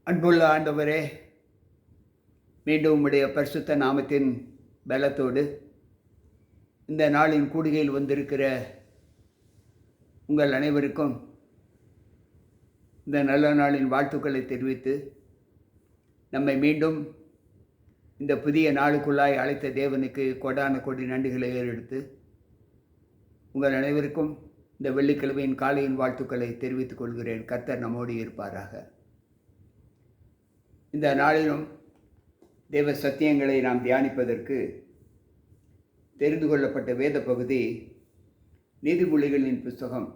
அன்புள்ள ஆண்டவரே, மீண்டும் உம்முடைய பரிசுத்த நாமத்தின் பலத்தோடு இந்த நாளின் கூடுகையில் வந்திருக்கிற உங்கள் அனைவருக்கும் இந்த நல்ல நாளின் வாழ்த்துக்களை தெரிவித்து, நம்மை மீண்டும் இந்த புதிய நாளுக்குள்ளாய் அழைத்த தேவனுக்கு கொடான கொடி நன்றிகளை ஏறெடுத்து, உங்கள் அனைவருக்கும் இந்த வெள்ளிக்கிழமையின் காலையின் வாழ்த்துக்களை தெரிவித்துக் கொள்கிறேன். கர்த்தர் நம்மோடு இருப்பாராக. இந்த நாளிலும் தேவ சத்தியங்களை நாம் தியானிப்பதற்கு தெரிந்து கொள்ளப்பட்ட வேத பகுதி நீதிமொழிகளின் புஸ்தகம்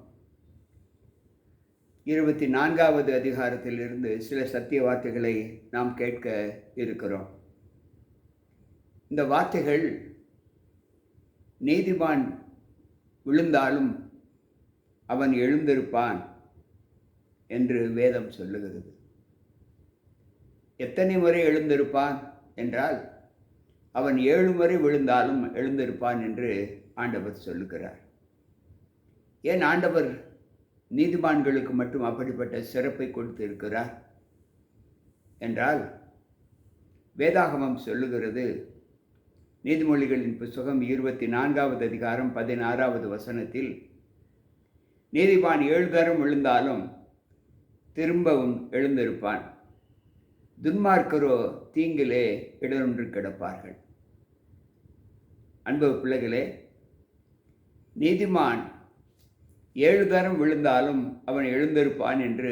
24வது அதிகாரத்திலிருந்து சில சத்திய வார்த்தைகளை நாம் கேட்க இருக்கிறோம். இந்த வார்த்தைகள் நீதிமான் விழுந்தாலும் அவன் எழுந்திருப்பான் என்று வேதம் சொல்லுகிறது. எத்தனை முறை எழுந்திருப்பான் என்றால், அவன் 7 முறை விழுந்தாலும் எழுந்திருப்பான் என்று ஆண்டவர் சொல்லுகிறார். ஏன் ஆண்டவர் நீதிமான்களுக்கு மட்டும் அப்படிப்பட்ட சிறப்பை கொடுத்து இருக்கிறார் என்றால், வேதாகமம் சொல்லுகிறது, நீதிமொழிகளின் புஸ்தகம் 24வது அதிகாரம் 16வது வசனத்தில், நீதிமான் 7 தரம் விழுந்தாலும் திரும்பவும் எழுந்திருப்பான், துன்மார்க்கரோ தீங்கிலே இடரொன்று கிடப்பார்கள். அன்பு பிள்ளைகளே, நீதிமான் 7 தரம் விழுந்தாலும் அவன் எழுந்திருப்பான் என்று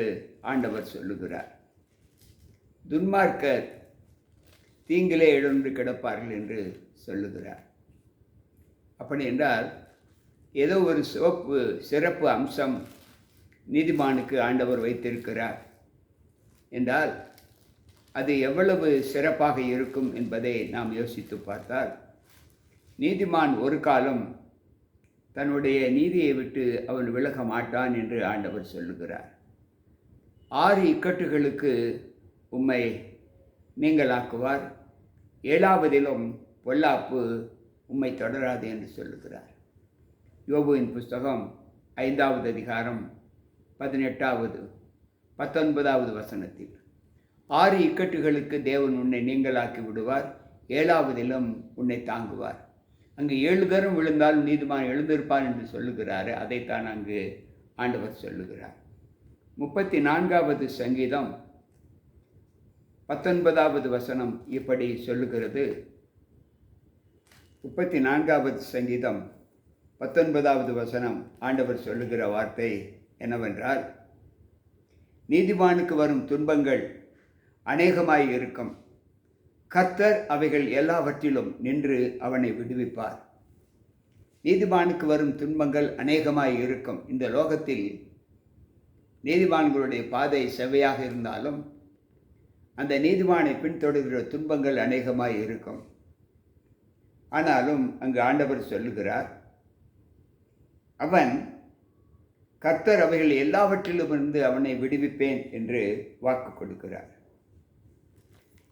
ஆண்டவர் சொல்லுகிறார். துன்மார்க்கர் தீங்கிலே இடரொன்று கிடப்பார்கள் என்று சொல்லுகிறார். அப்படி என்றால் ஏதோ ஒரு சிறப்பு அம்சம் நீதிமானுக்கு ஆண்டவர் வைத்திருக்கிறார் என்றால், அது எவ்வளவு சிறப்பாக இருக்கும் என்பதை நாம் யோசித்து பார்த்தால், நீதிமான் ஒரு காலம் தன்னுடைய நீதியை விட்டு அவன் விலக மாட்டான் என்று ஆண்டவர் சொல்லுகிறார். 6 இக்கட்டுகளுக்கு உம்மை நீங்களாக்குவார், 7வதிலும் பொல்லாப்பு உம்மை தொடராது என்று சொல்லுகிறார். யோபுவின் புஸ்தகம் 5வது அதிகாரம் 18வது 19வது வசனத்தில், 6 இக்கட்டுகளுக்கு தேவன் உன்னை நீங்களாக்கி விடுவார், 7வதிலும் உன்னை தாங்குவார். அங்கு 7 தரம் விழுந்தாலும் நீதிமான் எழுந்திருப்பான் என்று சொல்லுகிறாரு. அதைத்தான் அங்கு ஆண்டவர் சொல்லுகிறார். 34வது சங்கீதம் 19வது வசனம் இப்படி சொல்லுகிறது. 34வது சங்கீதம் 19வது வசனம் ஆண்டவர் சொல்லுகிற வார்த்தை என்னவென்றால், நீதிமானுக்கு வரும் துன்பங்கள் அநேகமாய் இருக்கும், கர்த்தர் அவைகள் எல்லாவற்றிலும் நின்று அவனை விடுவிப்பார். நீதிமானுக்கு வரும் துன்பங்கள் அநேகமாய் இருக்கும். இந்த லோகத்தில் நீதிமான்களுடைய பாதை செவ்வையாக இருந்தாலும் அந்த நீதிமானை பின்தொடர்கிற துன்பங்கள் அநேகமாய் இருக்கும். ஆனாலும் அங்கு ஆண்டவர் சொல்லுகிறார், அவன் கர்த்தர் அவைகள் எல்லாவற்றிலும் இருந்து அவனை விடுவிப்பேன் என்று வாக்கு கொடுக்கிறார்.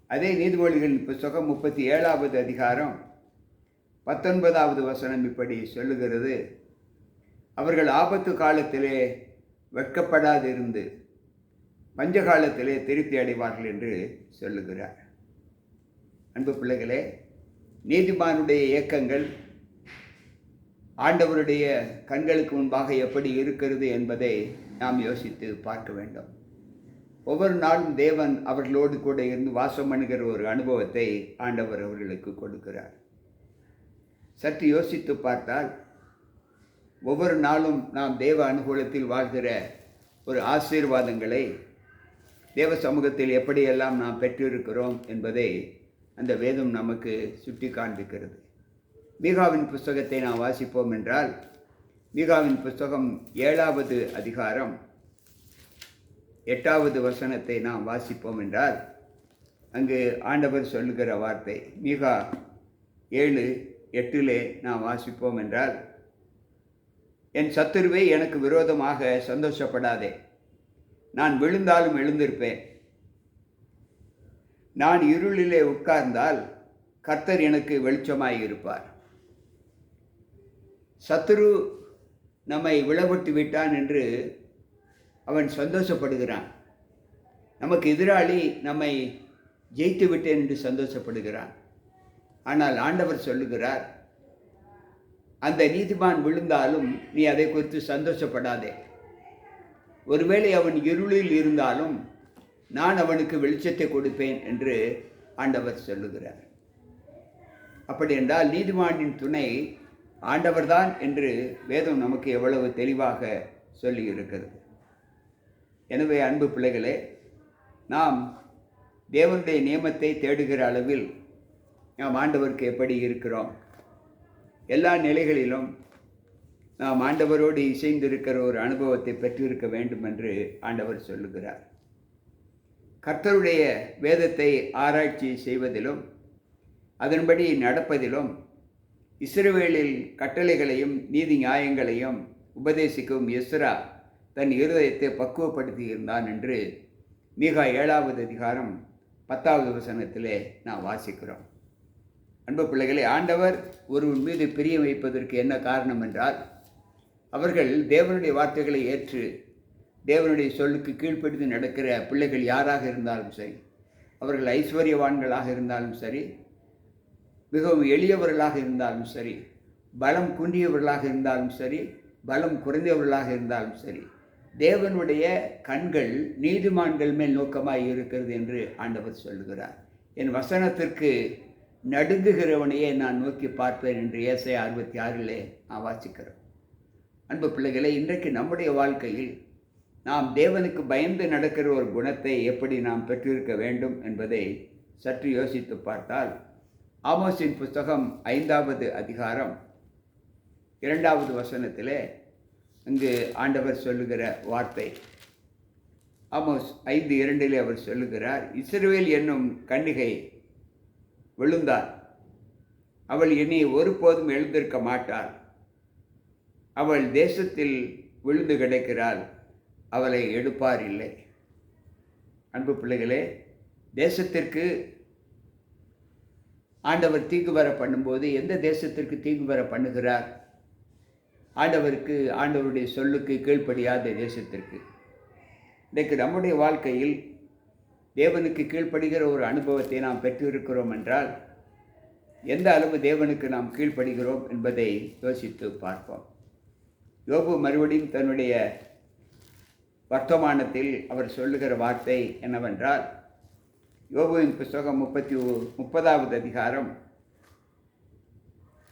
அதே நீதிமொழிகளின் புஸ்தகம் 37வது அதிகாரம் 19வது வசனம் இப்படி சொல்லுகிறது, அவர்கள் ஆபத்து காலத்திலே வெட்கப்படாதிருந்து பஞ்ச காலத்திலே திருப்தி அடைவார்கள் என்று சொல்லுகிறார். அன்பு பிள்ளைகளே, நீதிமானுடைய இயக்கங்கள் ஆண்டவருடைய கண்களுக்கு முன்பாக எப்படி இருக்கிறது என்பதை நாம் யோசித்து பார்க்க வேண்டும். ஒவ்வொரு நாளும் தேவன் அவர்களோடு கூட இருந்து வாசம் பண்ணுகிற ஒரு அனுபவத்தை ஆண்டவர் அவர்களுக்கு கொடுக்கிறார். சற்று யோசித்து பார்த்தால், ஒவ்வொரு நாளும் நாம் தேவ அனுகூலத்தில் வாழ்கிற ஒரு ஆசீர்வாதங்களை தேவ சமூகத்தில் எப்படியெல்லாம் நாம் பெற்றிருக்கிறோம் என்பதை அந்த வேதம் நமக்கு சுட்டி காண்பிக்கிறது. மீகாவின் புஸ்தகத்தை நாம் வாசிப்போம் என்றால், மீகாவின் புஸ்தகம் 7வது அதிகாரம் 8வது வசனத்தை நாம் வாசிப்போம் என்றால், அங்கு ஆண்டவர் சொல்லுகிற வார்த்தை, மீகா 7:8 நாம் வாசிப்போம் என்றால், என் சத்துருவே எனக்கு விரோதமாக சந்தோஷப்படாதே, நான் விழுந்தாலும் எழுந்திருப்பேன், நான் இருளிலே உட்கார்ந்தால் கர்த்தர் எனக்கு வெளிச்சமாய் இருப்பார். சத்துரு நம்மை விழவிட்டு விட்டான் என்று அவன் சந்தோஷப்படுகிறான். நமக்கு எதிராளி நம்மை ஜெயித்து விட்டேன் என்று சந்தோஷப்படுகிறான். ஆனால் ஆண்டவர் சொல்லுகிறார், அந்த நீதிமான் விழுந்தாலும் நீ அதை குறித்து சந்தோஷப்படாதே. ஒருவேளை அவன் இருளில் இருந்தாலும் நான் அவனுக்கு வெளிச்சத்தை கொடுப்பேன் என்று ஆண்டவர் சொல்லுகிறார். அப்படி என்றால் நீதிமானின் துணை ஆண்டவர்தான் என்று வேதம் நமக்கு எவ்வளவு தெளிவாக சொல்லி இருக்கிறது. எனவே அன்பு பிள்ளைகளே, நாம் தேவனுடைய நியமத்தை தேடுகிற அளவில் நாம் ஆண்டவருக்கு எப்படி இருக்கிறோம்? எல்லா நிலைகளிலும் நாம் ஆண்டவரோடு இசைந்திருக்கிற ஒரு அனுபவத்தை பெற்றிருக்க வேண்டும் என்று ஆண்டவர் சொல்லுகிறார். கர்த்தருடைய வேதத்தை ஆராய்ச்சி செய்வதிலும் அதன்படி நடப்பதிலும் இஸ்ரவேலில் கட்டளைகளையும் நீதி நியாயங்களையும் உபதேசிக்கும் எஸ்ரா தன் இருதயத்தை பக்குவப்படுத்தி இருந்தான் என்று மீகா 7வது அதிகாரம் 10வது வசனத்திலே நாம் வாசிக்கிறோம். அன்பு பிள்ளைகளை, ஆண்டவர் ஒருவன் மீது பிரியம் வைப்பதற்கு என்ன காரணம் என்றால், அவர்கள் தேவனுடைய வார்த்தைகளை ஏற்று தேவனுடைய சொல்லுக்கு கீழ்ப்படுத்தி நடக்கிற பிள்ளைகள் யாராக இருந்தாலும் சரி, அவர்கள் ஐஸ்வர்யவான்களாக இருந்தாலும் சரி, மிகவும் எளியவர்களாக இருந்தாலும் சரி, பலம் குன்றியவர்களாக இருந்தாலும் சரி, பலம் குறைந்தவர்களாக இருந்தாலும் சரி, தேவனுடைய கண்கள் நீதிமான்கள் மேல் நோக்கமாய் இருக்கிறது என்று ஆண்டவர் சொல்லுகிறார். என் வசனத்திற்கு நடுங்குகிறவனையே நான் நோக்கி பார்ப்பேன் என்று ஏசாயா 66 நான் வாசிக்கிறோம். அன்பு பிள்ளைகளை, இன்றைக்கு நம்முடைய வாழ்க்கையில் நாம் தேவனுக்கு பயந்து நடக்கிற ஒரு குணத்தை எப்படி நாம் பெற்றிருக்க வேண்டும் என்பதை சற்று யோசித்து பார்த்தால், ஆமோஸின் புஸ்தகம் 5வது அதிகாரம் 2வது வசனத்திலே அங்கு ஆண்டவர் சொல்லுகிற வார்த்தை, ஆமோஸ் 5:2 அவர் சொல்லுகிறார், இஸ்ரவேல் என்னும் கன்னிகை விழுந்தாள், அவள் இனி ஒருபோதும் எழுந்திருக்க மாட்டாள், அவள் தேசத்தில் விழுந்து கிடக்கிறாள், அவளை எடுப்பார் இல்லை. அன்பு பிள்ளைகளே, தேசத்திற்கு ஆண்டவர் தீங்கு வர பண்ணும்போது எந்த தேசத்திற்கு தீங்கு வர பண்ணுகிறார்? ஆண்டவருக்கு, ஆண்டவருடைய சொல்லுக்கு கீழ்ப்படியாத தேசத்திற்கு. இன்றைக்கு நம்முடைய வாழ்க்கையில் தேவனுக்கு கீழ்ப்படுகிற ஒரு அனுபவத்தை நாம் பெற்றிருக்கிறோம் என்றால், எந்த அளவு தேவனுக்கு நாம் கீழ்ப்படுகிறோம் என்பதை யோசித்து பார்ப்போம். யோபு மறுபடியும் தன்னுடைய வர்த்தமானத்தில் அவர் சொல்லுகிற வார்த்தை என்னவென்றால், யோபுவின் புஸ்தகம் 30வது அதிகாரம்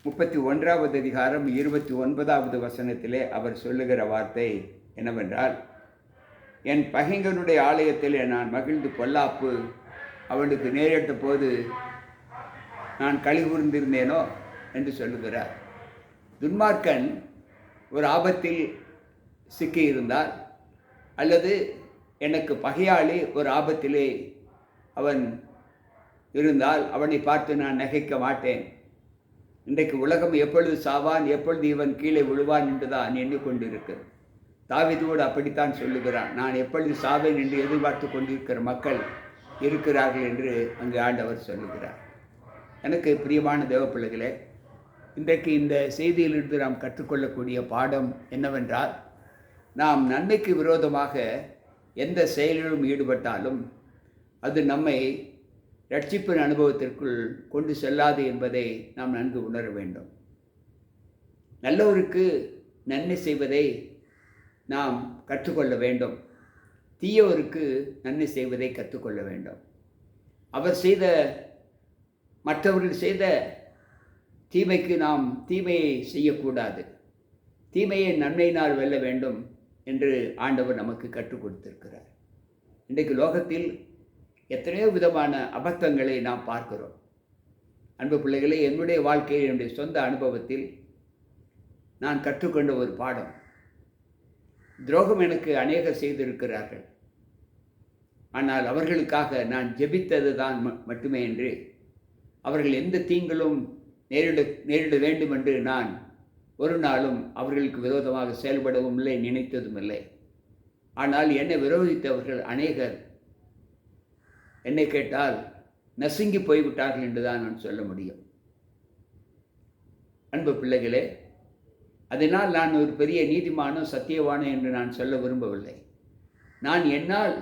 31வது அதிகாரம் 29வது வசனத்திலே அவர் சொல்லுகிற வார்த்தை என்னவென்றால், என் பகைஞனுடைய ஆலயத்தில் நான் மகிழ்ந்து பொல்லாப்பு அவனுக்கு நேரிட்ட போது நான் களி கூர்ந்திருந்தேனோ என்று சொல்லுகிறார். துன்மார்க்கன் ஒரு ஆபத்தில் சிக்கியிருந்தால், அல்லது எனக்கு பகையாளி ஒரு ஆபத்திலே அவன் இருந்தால் அவனை பார்த்து நான் நகைக்க மாட்டேன். இன்றைக்கு உலகம் எப்பொழுது சாவான், எப்பொழுது இவன் கீழே விழுவான் என்று தான் எண்ணிக்கொண்டிருக்கிறது. தாவீதோடு அப்படித்தான் சொல்லுகிறான், நான் எப்பொழுது சாவேன் என்று எதிர்பார்த்து கொண்டிருக்கிற மக்கள் இருக்கிறார்கள் என்று அங்கு ஆண்டவர் சொல்லுகிறார். எனக்கு பிரியமான தேவ பிள்ளைகளே, இன்றைக்கு இந்த செய்தியிலிருந்து நாம் கற்றுக்கொள்ளக்கூடிய பாடம் என்னவென்றால், நாம் நன்மைக்கு விரோதமாக எந்த செயலிலும் ஈடுபட்டாலும் அது நம்மை ரட்சிப்பின் அனுபவத்திற்குள் கொண்டு செல்லாது என்பதை நாம் நன்கு உணர வேண்டும். நல்லவருக்கு நன்மை செய்வதை நாம் கற்றுக்கொள்ள வேண்டும், தீயவருக்கு நன்மை செய்வதை கற்றுக்கொள்ள வேண்டும். மற்றவர்கள் செய்த தீமைக்கு நாம் தீமையை செய்யக்கூடாது, தீமையை நன்மையினால் வெல்ல வேண்டும் என்று ஆண்டவர் நமக்கு கற்றுக் கொடுத்திருக்கிறார். இன்றைக்கு லோகத்தில் எத்தனையோ விதமான அபத்தங்களை நாம் பார்க்கிறோம். அன்பு பிள்ளைகளே, என்னுடைய வாழ்க்கையில், என்னுடைய சொந்த அனுபவத்தில் நான் கற்றுக்கொண்ட ஒரு பாடம், துரோகம் எனக்கு அநேகர் செய்திருக்கிறார்கள், ஆனால் அவர்களுக்காக நான் ஜெபித்தது தான் மட்டுமே என்று, அவர்கள் எந்த தீங்களும் நேரிட வேண்டும் என்று நான் ஒரு நாளும் அவர்களுக்கு விரோதமாக செயல்படவும் இல்லை, நினைத்ததும் இல்லை. ஆனால் என்னை விரோதித்தவர்கள் அநேகர் என்னை கேட்டால் நசுங்கி போய்விட்டார்கள் என்றுதான் நான் சொல்ல முடியும். அன்பு பிள்ளைகளே, அதனால் நான் ஒரு பெரிய நீதிமானோ சத்தியவானோ என்று நான் சொல்ல விரும்பவில்லை. நான் என்னால்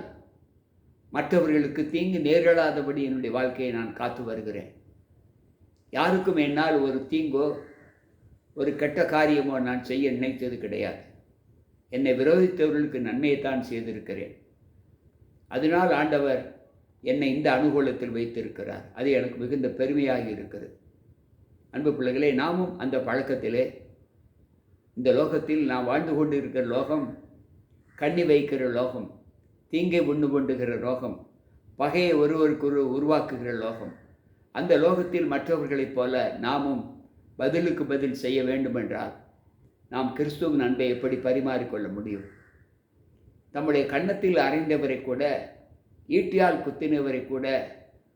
மற்றவர்களுக்கு தீங்கு நேரிடாதபடி என்னுடைய வாழ்க்கையை நான் காத்து வருகிறேன். யாருக்கும் என்னால் ஒரு தீங்கோ ஒரு கெட்ட காரியமோ நான் செய்ய நினைத்தது கிடையாது. என்னை விரோதித்தவர்களுக்கு நன்மையைத்தான் செய்திருக்கிறேன். அதனால் ஆண்டவர் என்னை இந்த அனுகூலத்தில் வைத்திருக்கிறார். அது எனக்கு மிகுந்த பெருமையாக இருக்கிறது. அன்பு பிள்ளைகளே, நாமும் அந்த பழக்கத்திலே, இந்த லோகத்தில் நாம் வாழ்ந்து கொண்டு இருக்கிற லோகம் கண்ணி வைக்கிற லோகம், தீங்கை உண்டு கொண்டுகிற லோகம், பகையை ஒருவருக்கு உருவாக்குகிற லோகம். அந்த லோகத்தில் மற்றவர்களைப் போல நாமும் பதிலுக்கு பதில் செய்ய வேண்டுமென்றால் நாம் கிறிஸ்துவின் அன்பை எப்படி பரிமாறிக்கொள்ள முடியும்? தம்முடைய கன்னத்தில் அறைந்தவரை கூட, ஈட்டியால் குத்தினவரை கூட,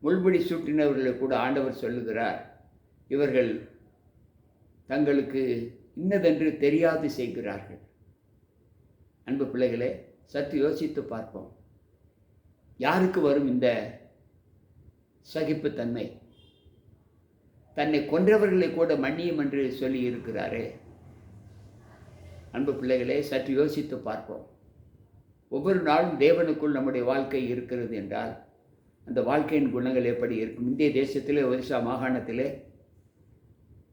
முள்முடி சூட்டினவர்களை கூட ஆண்டவர் சொல்லுகிறார், இவர்கள் தங்களுக்கு இன்னதென்று தெரியாது செய்கிறார்கள். அன்பு பிள்ளைகளே, சற்று யோசித்து பார்ப்போம். யாருக்கு வரும் இந்த சகிப்புத்தன்மை? தன்னை கொன்றவர்களை கூட மன்னியும் என்று சொல்லி இருக்கிறாரே. அன்பு பிள்ளைகளே, சற்று யோசித்து பார்ப்போம். ஒவ்வொரு நாளும் தேவனுக்குள் நம்முடைய வாழ்க்கை இருக்கிறது என்றால் அந்த வாழ்க்கையின் குணங்கள் எப்படி இருக்கும்? இந்திய தேசத்திலே, ஒரிசா மாகாணத்திலே,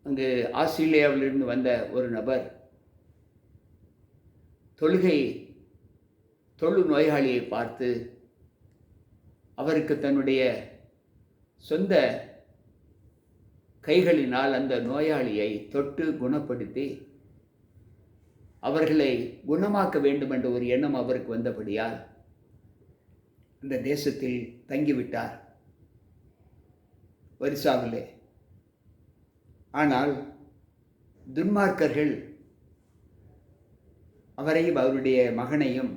அங்கு ஆஸ்திரேலியாவிலிருந்து வந்த ஒரு நபர் தொழு நோயாளியை பார்த்து அவருக்கு தன்னுடைய சொந்த கைகளினால் அந்த நோயாளியை தொட்டு குணப்படுத்தி அவர்களை குணமாக்க வேண்டும் என்ற ஒரு எண்ணம் அவருக்கு வந்தபடியால் அந்த தேசத்தில் தங்கிவிட்டார், ஒரிசாவிலே. ஆனால் துன்மார்க்கர்கள் அவரையும் அவருடைய மகனையும்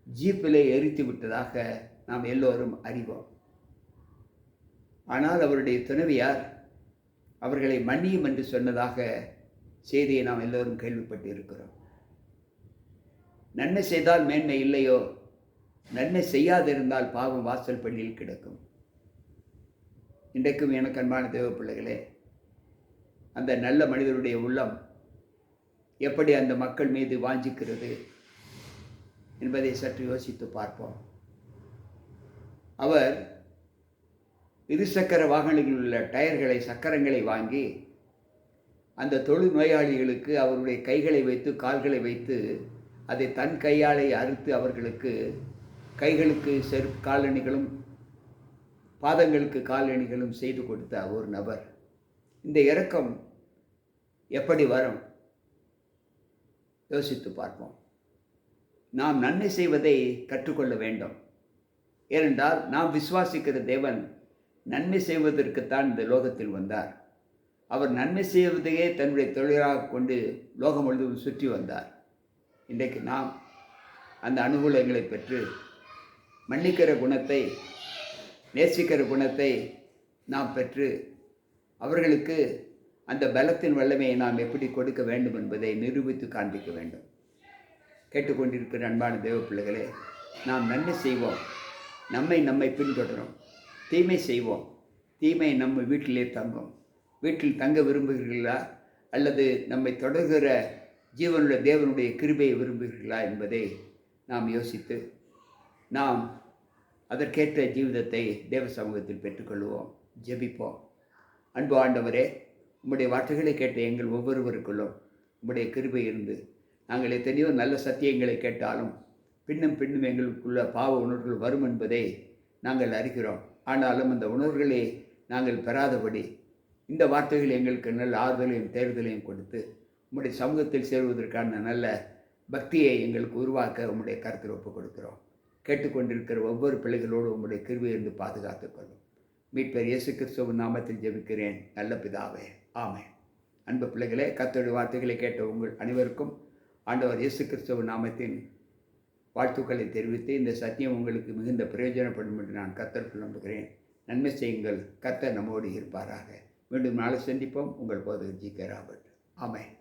ஜீப்பிலே எரித்து விட்டதாக நாம் எல்லோரும் அறிவோம். ஆனால் அவருடைய துணைவியார் அவர்களை மன்னியும் என்று சொன்னதாக செய்தியை நாம் எல்லோரும் கேள்விப்பட்டு இருக்கிறோம். நன்மை செய்தால் மேன்மை இல்லையோ, நன்மை செய்யாதிருந்தால் பாவம் வாசல் பள்ளியில் கிடக்கும். இன்றைக்கும் எனக்கு அன்பான தேவ பிள்ளைகளே, அந்த நல்ல மனிதருடைய உள்ளம் எப்படி அந்த மக்கள் மீது வாஞ்சிக்கிறது என்பதை சற்று யோசித்து பார்ப்போம். அவர் இருசக்கர வாகனங்களில் உள்ள டயர்களை, சக்கரங்களை வாங்கி அந்த தொழு நோயாளிகளுக்கு அவருடைய கைகளை வைத்து, கால்களை வைத்து, அதை தன் கையாலை அறுத்து அவர்களுக்கு கைகளுக்கு காலணிகளும் பாதங்களுக்கு காலணிகளும் செய்து கொடுத்த ஒரு நபர். இந்த இரக்கம் எப்படி வரும்? யோசித்து பார்ப்போம். நாம் நன்மை செய்வதை கற்றுக்கொள்ள வேண்டும். ஏனென்றால் நாம் விசுவாசிக்கிற தேவன் நன்மை செய்வதற்குத்தான் இந்த லோகத்தில் வந்தார். அவர் நன்மை செய்வதையே தன்னுடைய தொழிலாக கொண்டு லோகம் முழுவதும் சுற்றி வந்தார். இன்றைக்கு நாம் அந்த அனுகூலங்களை பெற்று மன்னிக்கிற குணத்தை, நேசிக்கிற குணத்தை நாம் பெற்று அவர்களுக்கு அந்த பலத்தின் வல்லமையை நாம் எப்படி கொடுக்க வேண்டும் என்பதை நிரூபித்து காண்பிக்க வேண்டும். கேட்டுக்கொண்டிருக்கிற அன்பான தேவ பிள்ளைகளே, நாம் நன்மை செய்வோம், நம்மை பின்தொடரும். தீமை செய்வோம், தீமை நம்ம வீட்டிலே தங்கும். வீட்டில் தங்க விரும்புகிறீர்களா அல்லது நம்மை தொடர்கிற ஜீவனுடைய தேவனுடைய கிருபையை விரும்புகிறீர்களா என்பதை நாம் யோசித்து நாம் அதற்கேற்ற ஜீவிதத்தை தேவ சமூகத்தில் பெற்றுக்கொள்வோம். ஜெபிப்போம். அன்பு ஆண்டவரே, உம்முடைய வார்த்தைகளை கேட்ட எங்கள் ஒவ்வொருவருக்குள்ளும் உம்முடைய கிருபை இருந்து நாங்கள் எத்தனையோ நல்ல சத்தியங்களை கேட்டாலும் பின்னும் எங்களுக்குள்ள பாவ உணர்வுகள் வரும் என்பதை நாங்கள் அறிகிறோம். ஆனாலும் அந்த உணர்வுகளை நாங்கள் பெறாதபடி இந்த வார்த்தைகள் எங்களுக்கு நல்ல ஆறுதலையும் தேர்தலையும் கொடுத்து உம்முடைய சமூகத்தில் சேருவதற்கான நல்ல பக்தியை எங்களுக்கு உருவாக்க உம்முடைய கருத்தில் ஒப்புக் கொடுக்கிறோம். கேட்டுக்கொண்டிருக்கிற ஒவ்வொரு பிள்ளைகளோடு உம்முடைய கிருபை இருந்து பாதுகாத்துக் கொள்ளும். மீட்பர் இயேசு கிறிஸ்துவின் நாமத்தில் ஜெபிக்கிறேன் நல்ல பிதாவே, ஆமென். அன்பு பிள்ளைகளே, கர்த்தருடைய வார்த்தைகளை கேட்ட உங்கள் அனைவருக்கும் ஆண்டவர் இயேசு கிறிஸ்துவின் நாமத்தின் வாழ்த்துக்களை தெரிவித்து இந்த சத்தியம் உங்களுக்கு மிகுந்த பிரயோஜனப்படும் என்று நான் கர்த்தருக்குள் நம்புகிறேன். நன்மை செய்யுங்கள். கர்த்தர் நம்மோடு இருப்பாராக. மீண்டும் நாளை சந்திப்போம். உங்கள் போதகர் ஜி.கே. ராபர்ட். ஆமென்.